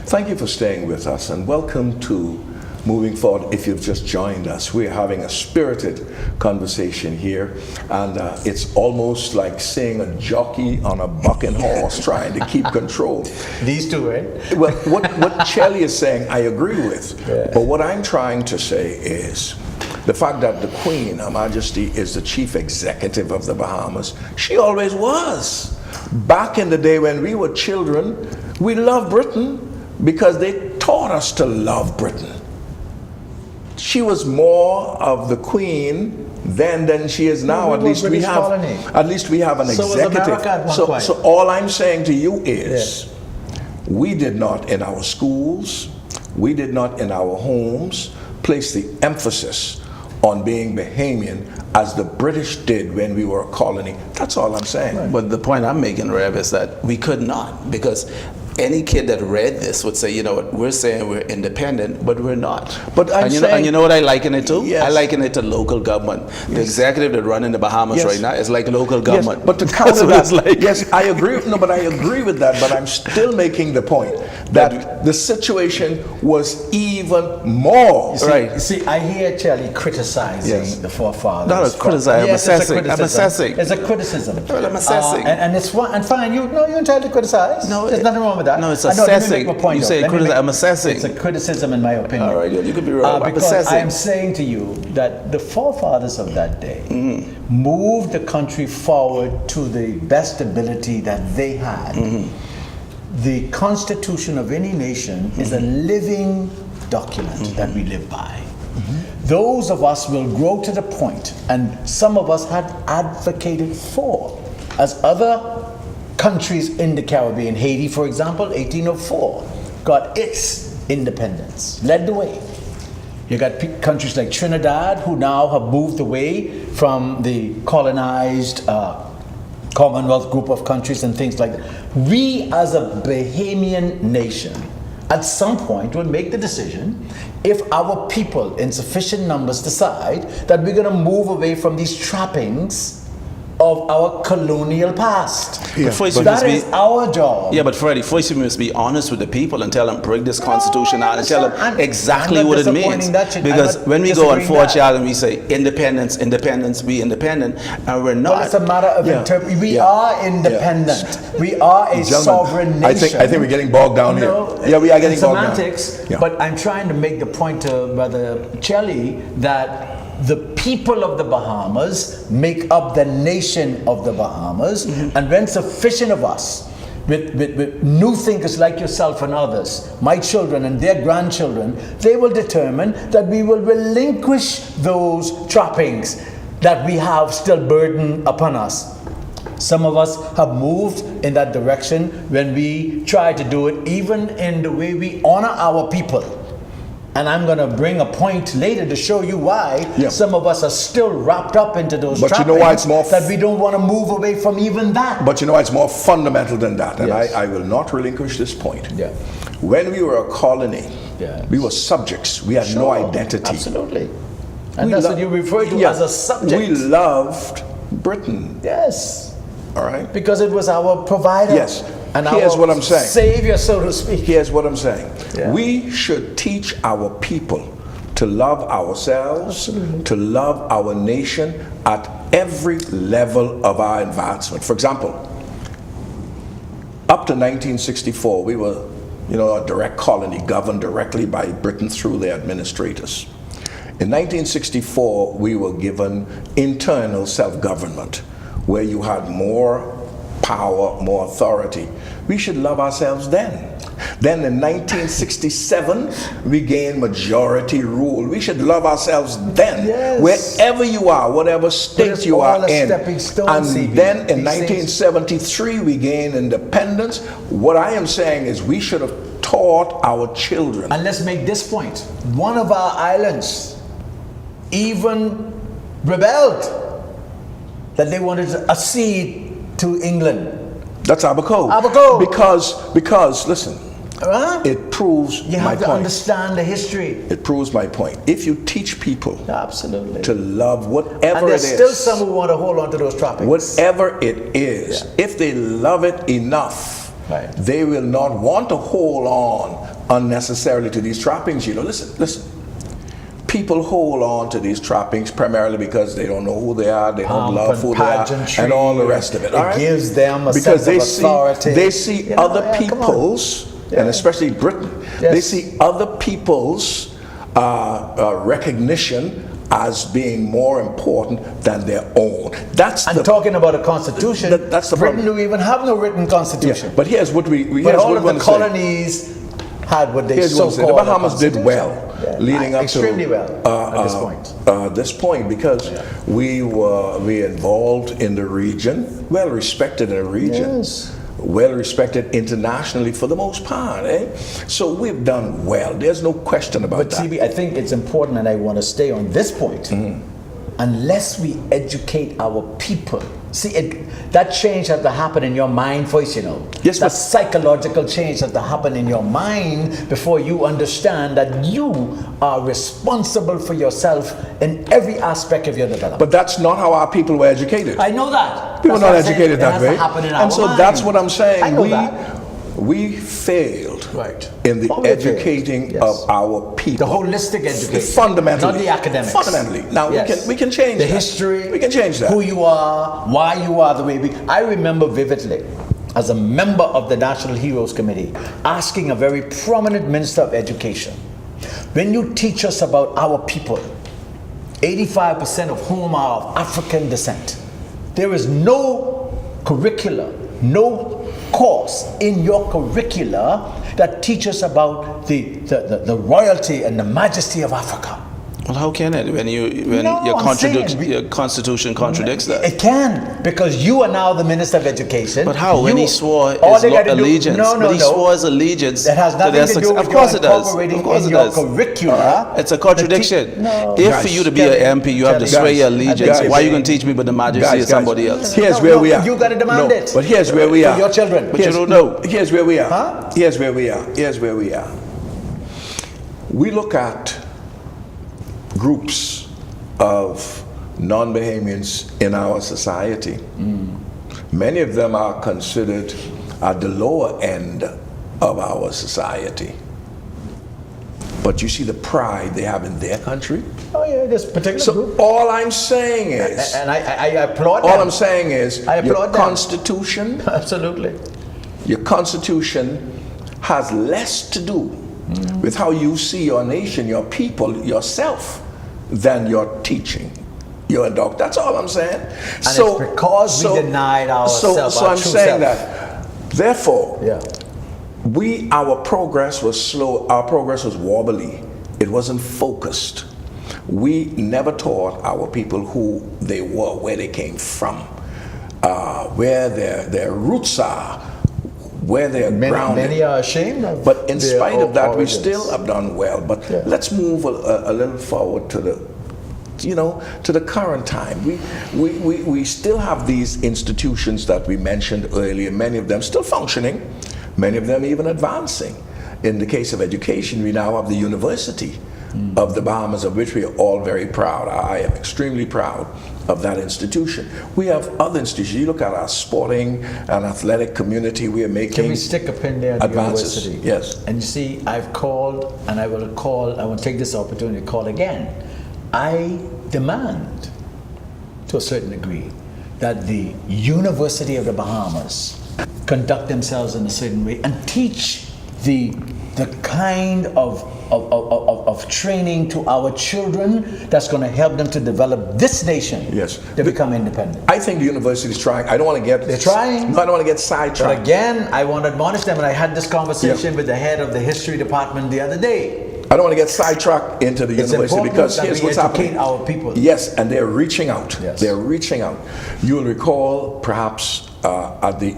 Thank you for staying with us, and welcome to Moving Forward. If you've just joined us, we're having a spirited conversation here, and it's almost like seeing a jockey on a bucking horse trying to keep control. These two, right? Well, what Celi is saying, I agree with, but what I'm trying to say is the fact that the Queen, Her Majesty, is the chief executive of the Bahamas. She always was. Back in the day when we were children, we loved Britain because they taught us to love Britain. She was more of the Queen then than she is now. At least we have an executive. So all I'm saying to you is, we did not in our schools, we did not in our homes place the emphasis on being Bahamian as the British did when we were a colony. That's all I'm saying. Right. But the point I'm making, Rev, is that we could not, because any kid that read this would say, you know what, we're saying we're independent, but we're not. But and you know what I liken it to? Yes. I liken it to local government. The executive that run in the Bahamas right now is like local government. Yes, but to counter that, yes, I agree. No, but I agree with that. But I'm still making the point that the situation was even more. You see, I hear Celi criticizing the forefathers. Not criticizing. I'm assessing. It's a criticism. Well, I'm assessing. And it's fine. You're entitled to criticize. No, there's nothing wrong with that. No, it's assessing. You say I'm assessing. It's a criticism, in my opinion. All right, you could be wrong. Because I am saying to you that the forefathers of that day moved the country forward to the best ability that they had. The Constitution of any nation is a living document that we live by. Those of us will grow to the point, and some of us had advocated for, as other countries in the Caribbean, Haiti, for example, 1804, got its independence, led the way. You got countries like Trinidad, who now have moved away from the colonized Commonwealth group of countries and things like that. We, as a Bahamian nation, at some point will make the decision, if our people in sufficient numbers decide that we're going to move away from these trappings of our colonial past. That is our job. Yeah, but Freddie, first you must be honest with the people and tell them, bring this constitution out and tell them exactly what it means. Because when we go on Forward-Celi and we say independence, independence, be independent, and we're not. Well, it's a matter of interpretation. We are independent. We are a sovereign nation. I think we're getting bogged down here. Yeah, we are getting bogged down. Semantics, but I'm trying to make the point to Brother Celi that the people of the Bahamas make up the nation of the Bahamas, and when sufficient of us, with new thinkers like yourself and others, my children and their grandchildren, they will determine that we will relinquish those trappings that we have still burdened upon us. Some of us have moved in that direction when we try to do it, even in the way we honor our people. And I'm going to bring a point later to show you why some of us are still wrapped up into those trappings, you know why it's more that we don't want to move away from even that. But you know why it's more fundamental than that, and I will not relinquish this point. When we were a colony, we were subjects. We had no identity. Absolutely. And that's what you refer to as a subject. We loved Britain. Yes. All right? Because it was our provider. Yes. And here's what I'm saying. Savior, so to speak. Here's what I'm saying. We should teach our people to love ourselves, to love our nation at every level of our advancement. For example, up to 1964, we were, a direct colony governed directly by Britain through their administrators. In 1964, we were given internal self-government, where you had more power, more authority. We should love ourselves then. Then in 1967, we gained majority rule. We should love ourselves then, wherever you are, whatever state you are in. And then in 1973, we gained independence. What I am saying is we should have taught our children. And let's make this point. One of our islands even rebelled that they wanted to accede to England. That's Abaco. Because listen, it proves my point. You have to understand the history. It proves my point. If you teach people to love whatever it is. And there's still some who want to hold on to those trappings. Whatever it is, if they love it enough, they will not want to hold on unnecessarily to these trappings. You know, listen. People hold on to these trappings primarily because they don't know who they are, they don't love who they are, and all the rest of it. It gives them a because sense of authority. They see other people's, and especially Britain, they see other people's recognition as being more important than their own. Talking about a constitution, that's the Britain problem. don't even have no written constitution. But here's what but all of the colonies had what they so-called the Bahamas did well, leading up extremely to well at this point, because we involved in the region, well respected in the region, well respected internationally for the most part. So we've done well. There's no question about that. But CB, I think it's important, and I want to stay on this point. Unless we educate our people, that change has to happen in your mind first, you know. Yes, that psychological change has to happen in your mind before you understand that you are responsible for yourself in every aspect of your development. But that's not how our people were educated. I know that. People are not educated that way. And so that's what I'm saying. I know that. We failed in the educating of our people. The holistic education. Fundamentally. Not the academics. Fundamentally. Now, we can change the that. history. We can change that. Who you are, why you are the way we... I remember vividly, as a member of the National Heroes Committee, asking a very prominent Minister of Education, when you teach us about our people, 85% of whom are of African descent, there is no curricula, no course in your curricula that teaches about the royalty and the majesty of Africa. Well, how can it when your constitution contradicts that? It can, because you are now the Minister of Education. But how? When he swore his allegiance, he swore his allegiance. That has nothing to do with of course it does. Of course it does. Curricula. It's a contradiction. If for you to be an MP, you have to swear your allegiance. Why are you going to teach me about the majesty of somebody else? Here's where we are. You got to demand it. But here's where we are. For your children. But you don't know. Here's where we are. Huh? Here's where we are. Here's where we are. We look at groups of non-Bahamians in our society. Many of them are considered at the lower end of our society. But you see the pride they have in their country. Oh yeah, this particular group. All I'm saying is, and I applaud them. all I'm saying is, I applaud your Constitution, absolutely, your Constitution has less to do with how you see your nation, your people, yourself, than your teaching, your dog. That's all I'm saying. And it's because we denied ourselves. So I'm saying that, therefore, our progress was slow. Our progress was wobbly. It wasn't focused. We never taught our people who they were, where they came from, where their roots are, where they're grounded. Many are ashamed of. But in spite of that, origins. we still have done well. But let's move a little forward to the current time. We still have these institutions that we mentioned earlier. Many of them still functioning. Many of them even advancing. In the case of education, we now have the University of the Bahamas, of which we are all very proud. I am extremely proud of that institution. We have other institutions. You look at our sporting and athletic community, we are making Can we stick a pin there at advances. the university? Yes. And you see, I've called, and I will take this opportunity to call again. I demand, to a certain degree, that the University of the Bahamas conduct themselves in a certain way and teach the kind of training to our children that's going to help them to develop this nation to become independent. I think the university is trying. I don't want to get... They're trying. No, I don't want to get sidetracked. But again, I want to admonish them, and I had this conversation with the head of the history department the other day. I don't want to get sidetracked into the university because here's what's happening. Our people. Yes, and they're reaching out. Yes. They're reaching out. You'll recall perhaps at the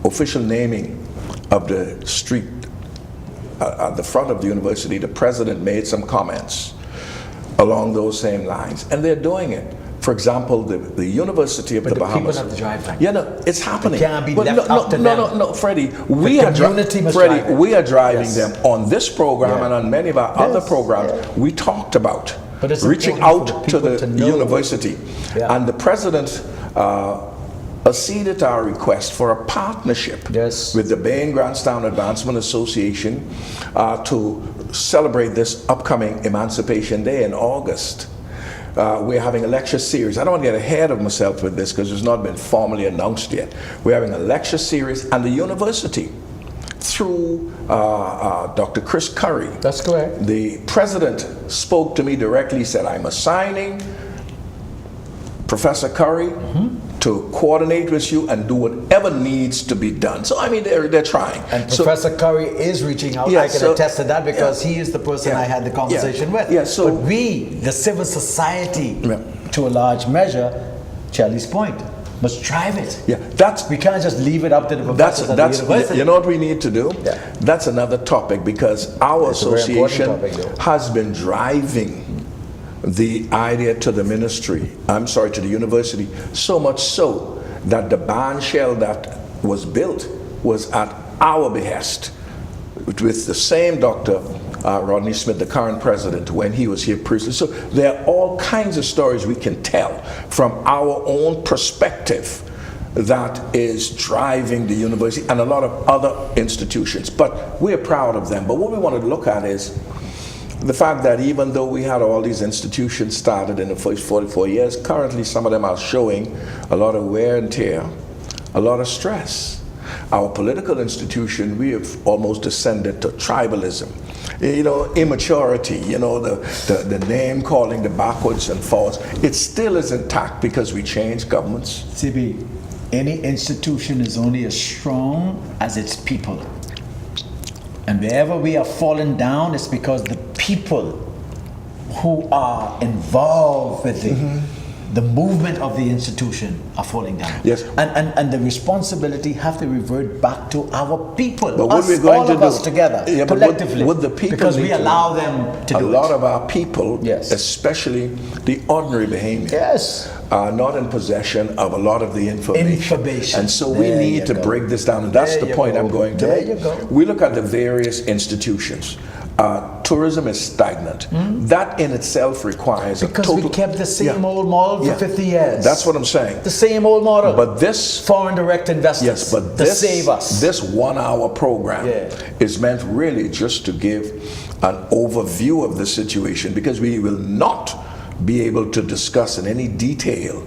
official naming of the street at the front of the university, the president made some comments along those same lines, and they're doing it. For example, the University of the Bahamas. People have to drive that. Yeah, no, it's happening. It can't be left up to them. No, Freddie. We are driving them on this program and on many of our other programs. We talked about reaching out to the university, and the president acceded to our request for a partnership Yes. with the Bain Grants Town Advancement Association to celebrate this upcoming Emancipation Day in August. We're having a lecture series. I don't want to get ahead of myself with this because it's not been formally announced yet. We're having a lecture series, and the university, through Dr. Chris Curry, That's correct. the president, spoke to me directly, said, I'm assigning Professor Curry to coordinate with you and do whatever needs to be done. So, I mean, they're trying. And So- Professor Curry is reaching out. Yeah, I can so- attest to that because yeah. he is the person Yeah. I had the conversation with. Yeah, so- but we, the civil society, Yeah. to a large measure, Charlie's point, must drive it. Yeah, that's We can't just leave it up to the professors at the university. you know what we need to do? Yeah. That's another topic because our It's a very important association topic, though. has been driving the idea to the ministry, I'm sorry, to the university, so much so that the barn shell that was built was at our behest with the same Dr. Rodney Smith, the current president, when he was here previously. So there are all kinds of stories we can tell from our own perspective that is driving the university and a lot of other institutions. But we're proud of them. But what we want to look at is the fact that even though we had all these institutions started in the first 44 years, currently some of them are showing a lot of wear and tear, a lot of stress. Our political institution, we have almost descended to tribalism, you know, immaturity, you know, the name calling, the backwards and forwards. It still is intact because we changed governments. CB, any institution is only as strong as its people. And wherever we are falling down, it's because the people who are involved with the movement of the institution are falling down. Yes. And the responsibility have to revert back to our people, But what us, we're going all to of do- us together, Yeah, but collectively, what the people because we need to allow do- them to a do lot it. of our people, Yes. especially the ordinary Bahamian, Yes. are not in possession of a lot of the information. And so we There need you to go. break this down. And that's There the you point go. I'm going to There make. you go. We look at the various institutions. Tourism is stagnant. That in itself requires Because a total... we kept the same Yeah. old model for Yeah. 50 years. That's what I'm saying. The same old model. But this... Foreign direct investors Yes, but to this, save us. this 1 hour program Yeah. is meant really just to give an overview of the situation because we will not be able to discuss in any detail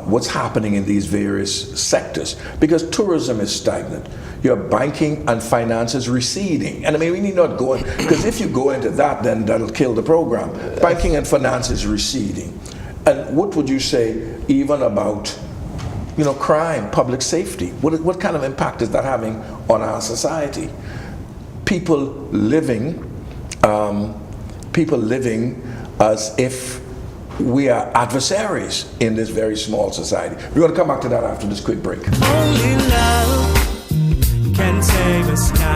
what's happening in these various sectors because tourism is stagnant. Your banking and finance is receding. And I mean, we need not go in, because if you go into that, then that'll kill the program. Banking and finance is receding. And what would you say even about, you know, crime, public safety? What kind of impact is that having on our society? People living as if we are adversaries in this very small society. We're going to come back to that after this quick break. Only love can save us now.